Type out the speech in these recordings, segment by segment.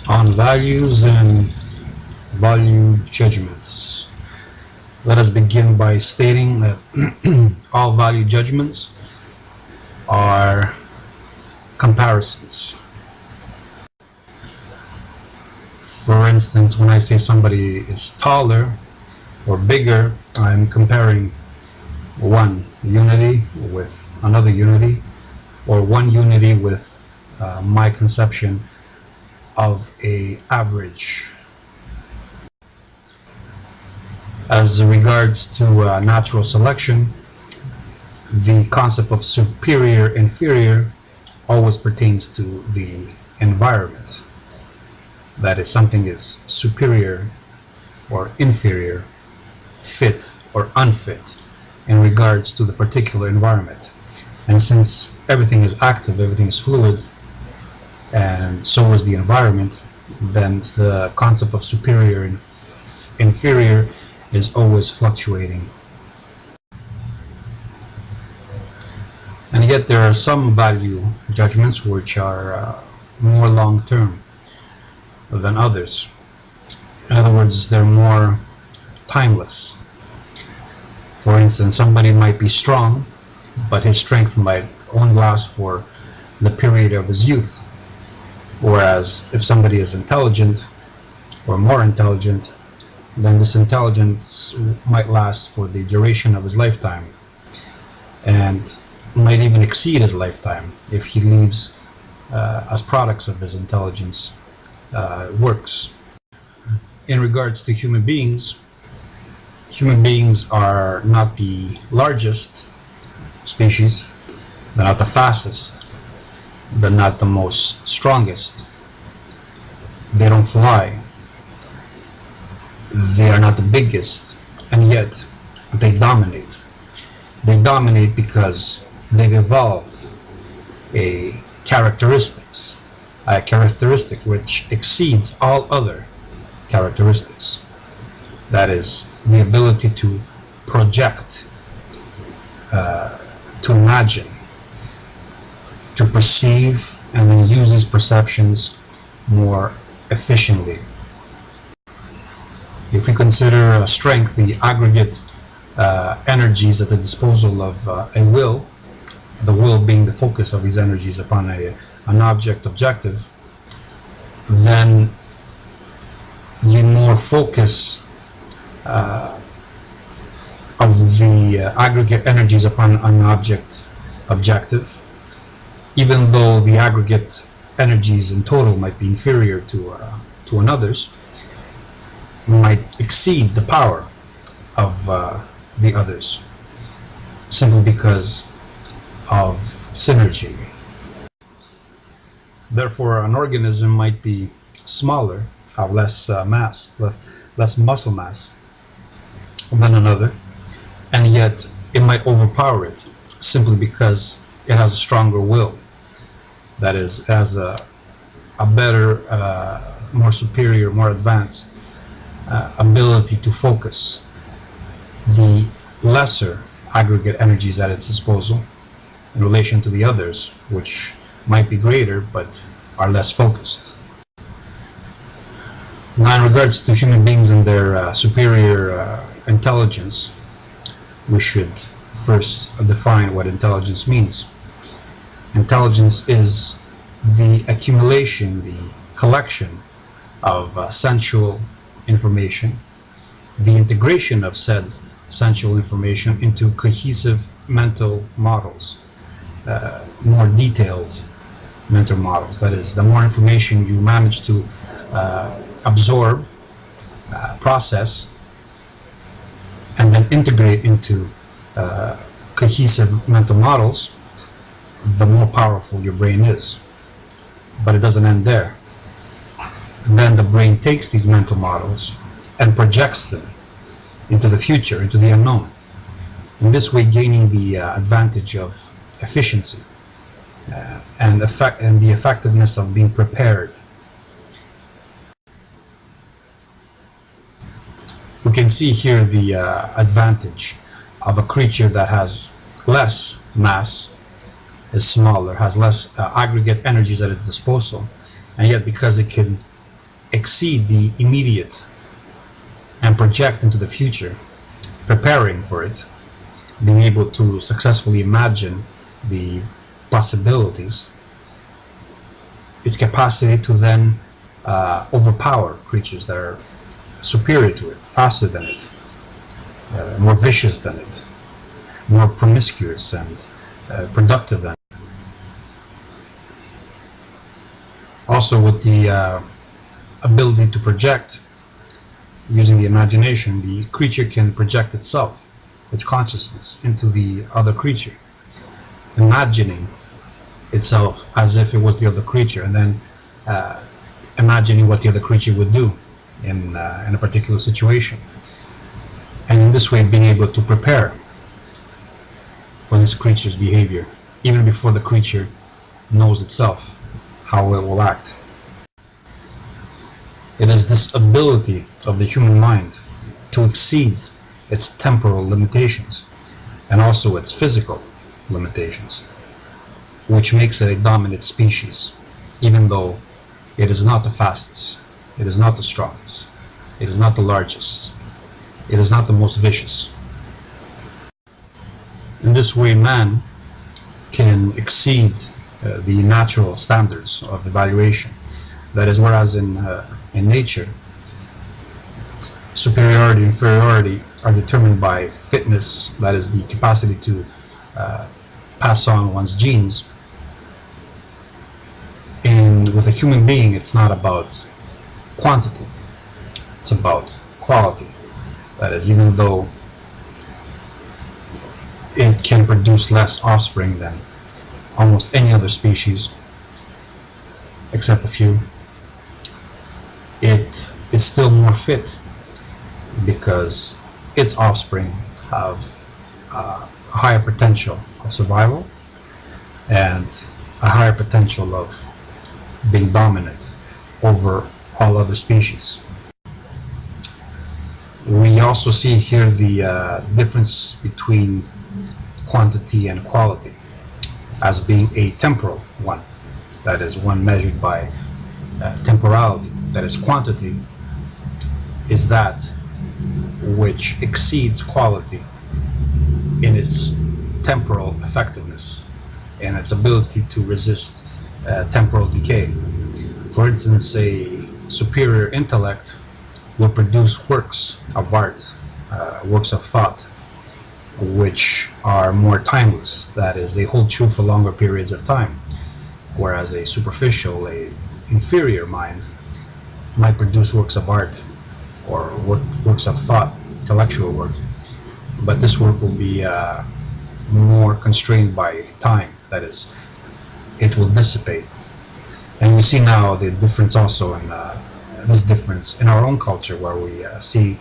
on values and value judgments. Let us begin by stating that all value judgments are comparisons. For instance, when I say somebody is taller or bigger, I'm comparing one unity with another unity, or one unity with my conception of a average. As regards to natural selection, the concept of superior inferior always pertains to the environment. That is, something is superior or inferior, fit or unfit in regards to the particular environment. And since everything is active, everything is fluid, and so is the environment, then the concept of superior and inferior is always fluctuating. And yet there are some value judgments which are more long-term than others. In other words, they're more timeless. For instance, somebody might be strong, but his strength might only last for the period of his youth. Whereas if somebody is intelligent or more intelligent, then this intelligence might last for the duration of his lifetime, and might even exceed his lifetime if he leaves as products of his intelligence works. In regards to human beings are not the largest species, they're not the fastest, they're not the most strongest, they don't fly, they are not the biggest, and yet they dominate. They dominate because they've evolved a characteristic which exceeds all other characteristics. That is, the ability to project, to imagine, to perceive, and then use these perceptions more efficiently. If we consider strength, the aggregate energies at the disposal of a will, the will being the focus of these energies upon an objective, then the more focus of the aggregate energies upon an objective, even though the aggregate energies in total might be inferior to another's, might exceed the power of the others, simply because of synergy. Therefore, an organism might be smaller, have less mass, less muscle mass than another, and yet it might overpower it simply because it has a stronger will. That is, it has a better, more superior, more advanced ability to focus the lesser aggregate energies at its disposal in relation to the others, which might be greater but are less focused. Now, in regards to human beings and their superior intelligence, we should first define what intelligence means. Intelligence is the accumulation, the collection of sensual information, the integration of said sensual information into cohesive mental models, more detailed mental models. That is, the more information you manage to absorb, process, and then integrate into cohesive mental models, the more powerful your brain is. But it doesn't end there. Then the brain takes these mental models and projects them into the future, into the unknown. In this way, gaining the advantage of efficiency and the effectiveness of being prepared. We can see here the advantage of a creature that has less mass, is smaller, has less aggregate energies at its disposal, and yet because it can exceed the immediate and project into the future, preparing for it, being able to successfully imagine the possibilities, its capacity to then overpower creatures that are superior to it, faster than it, more vicious than it, more promiscuous and productive than it. Also, with the ability to project, using the imagination, the creature can project itself, its consciousness, into the other creature, imagining itself as if it was the other creature, and then imagining what the other creature would do in a particular situation, and in this way being able to prepare for this creature's behavior even before the creature knows itself how it will act. It is this ability of the human mind to exceed its temporal limitations and also its physical limitations, which makes it a dominant species, even though it is not the fastest, it is not the strongest, it is not the largest, it is not the most vicious. In this way, man can exceed the natural standards of evaluation. That is, whereas in nature, superiority and inferiority are determined by fitness, that is the capacity to pass on one's genes. And with a human being, it's not about quantity, it's about quality. That is, even though it can produce less offspring than almost any other species, except a few, it is still more fit because its offspring have a higher potential of survival and a higher potential of being dominant over all other species. We also see here the difference between quantity and quality as being a temporal one, that is, one measured by temporality. That is, quantity is that which exceeds quality in its temporal effectiveness and its ability to resist temporal decay. For instance, a superior intellect will produce works of art, works of thought, which are more timeless. That is, they hold true for longer periods of time, whereas a superficial, a inferior mind might produce works of art or works of thought, intellectual work, but this work will be more constrained by time. That is, it will dissipate. And we see now the difference also in this difference in our own culture, where we see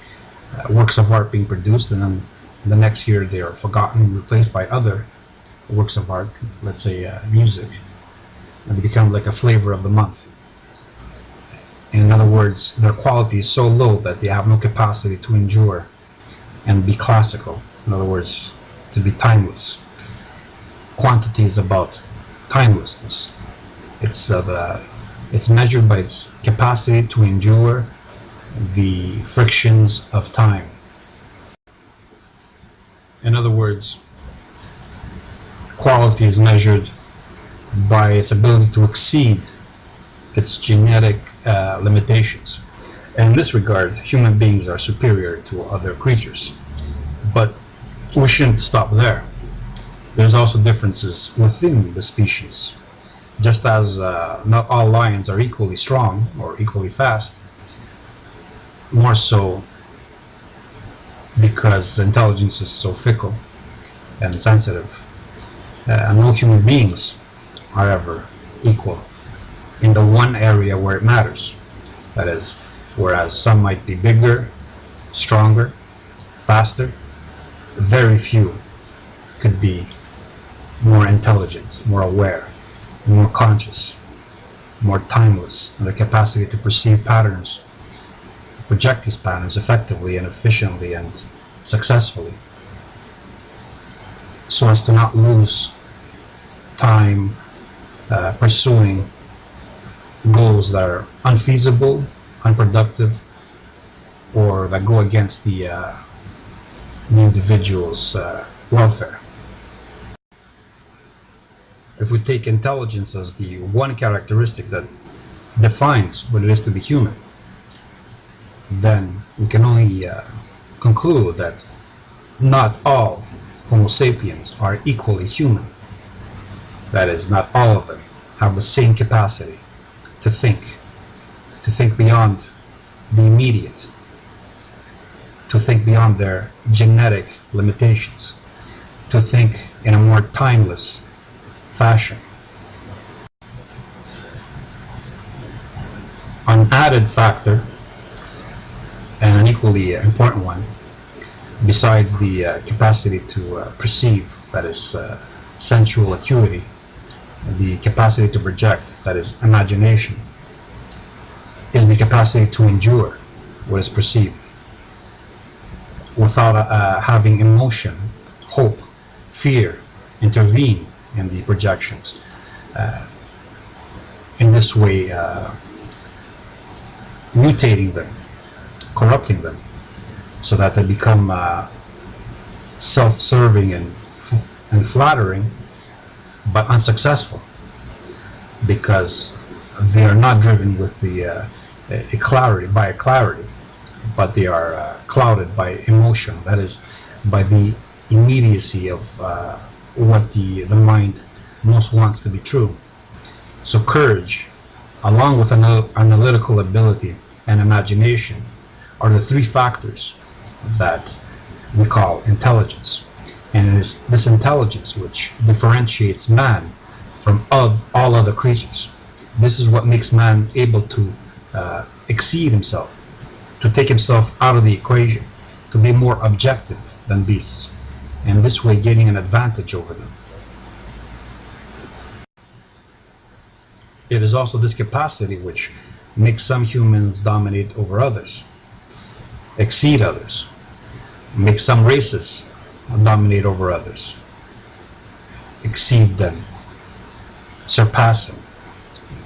works of art being produced, and then the next year they are forgotten, replaced by other works of art, let's say music, and they become like a flavor of the month. In other words, their quality is so low that they have no capacity to endure and be classical. In other words, to be timeless. Quantity is about timelessness. It's measured by its capacity to endure the frictions of time. In other words, quality is measured by its ability to exceed its genetic limitations. And in this regard, human beings are superior to other creatures. But we shouldn't stop there. There's also differences within the species. Just as not all lions are equally strong or equally fast, more so because intelligence is so fickle and sensitive. No human beings are ever equal in the one area where it matters. That is, whereas some might be bigger, stronger, faster, very few could be more intelligent, more aware, more conscious, more timeless in their capacity to perceive patterns, project these patterns effectively and efficiently and successfully, so as to not lose time pursuing goals that are unfeasible, unproductive, or that go against the individual's welfare. If we take intelligence as the one characteristic that defines what it is to be human, then we can only conclude that not all Homo sapiens are equally human. That is, not all of them have the same capacity to think beyond the immediate, to think beyond their genetic limitations, to think in a more timeless fashion. An added factor, and an equally important one, besides the capacity to perceive, that is sensual acuity, the capacity to project, that is imagination, is the capacity to endure what is perceived without having emotion, hope, fear intervene in the projections. In this way, mutating them, corrupting them, so that they become self-serving and flattering, but unsuccessful, because they are not driven with a clarity, but they are clouded by emotion, that is, by the immediacy of what the mind most wants to be true. So courage, along with analytical ability and imagination, are the three factors that we call intelligence. And it is this intelligence which differentiates man from all other creatures. This is what makes man able to exceed himself, to take himself out of the equation, to be more objective than beasts, and this way gaining an advantage over them. It is also this capacity which makes some humans dominate over others, exceed others, make some races dominate over others, exceed them, surpass them,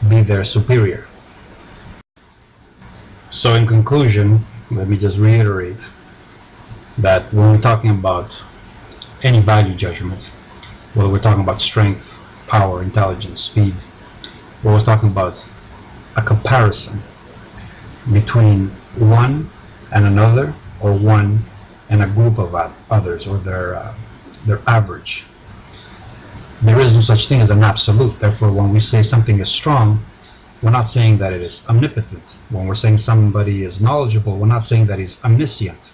be their superior. So in conclusion, let me just reiterate that when we're talking about any value judgment, whether we're talking about strength, power, intelligence, speed, we're always talking about a comparison between one and another, or one and a group of others, or their average. There is no such thing as an absolute. Therefore, when we say something is strong, we're not saying that it is omnipotent. When we're saying somebody is knowledgeable, we're not saying that he's omniscient.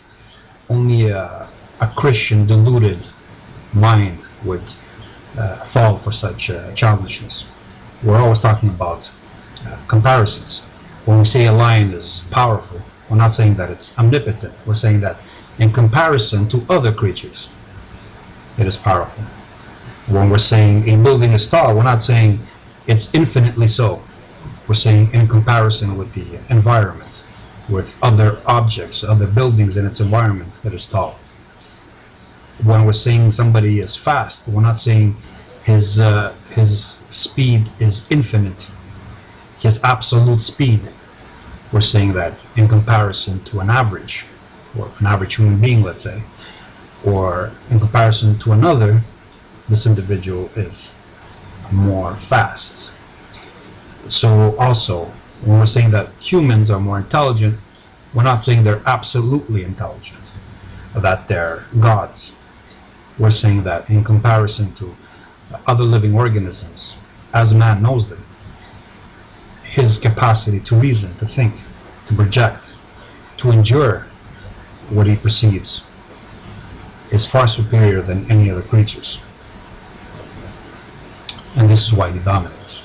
Only a Christian deluded mind would fall for such childishness. We're always talking about comparisons. When we say a lion is powerful, we're not saying that it's omnipotent. We're saying that in comparison to other creatures, it is powerful. When we're saying a building is tall, we're not saying it's infinitely so. We're saying in comparison with the environment, with other objects, other buildings in its environment, that is tall. When we're saying somebody is fast, we're not saying his speed is infinite, his absolute speed. We're saying that in comparison to an average, or an average human being, let's say, or in comparison to another, this individual is more fast. So also, when we're saying that humans are more intelligent, we're not saying they're absolutely intelligent, or that they're gods. We're saying that in comparison to other living organisms, as man knows them, his capacity to reason, to think, to project, to endure what he perceives is far superior than any other creatures. And this is why he dominates.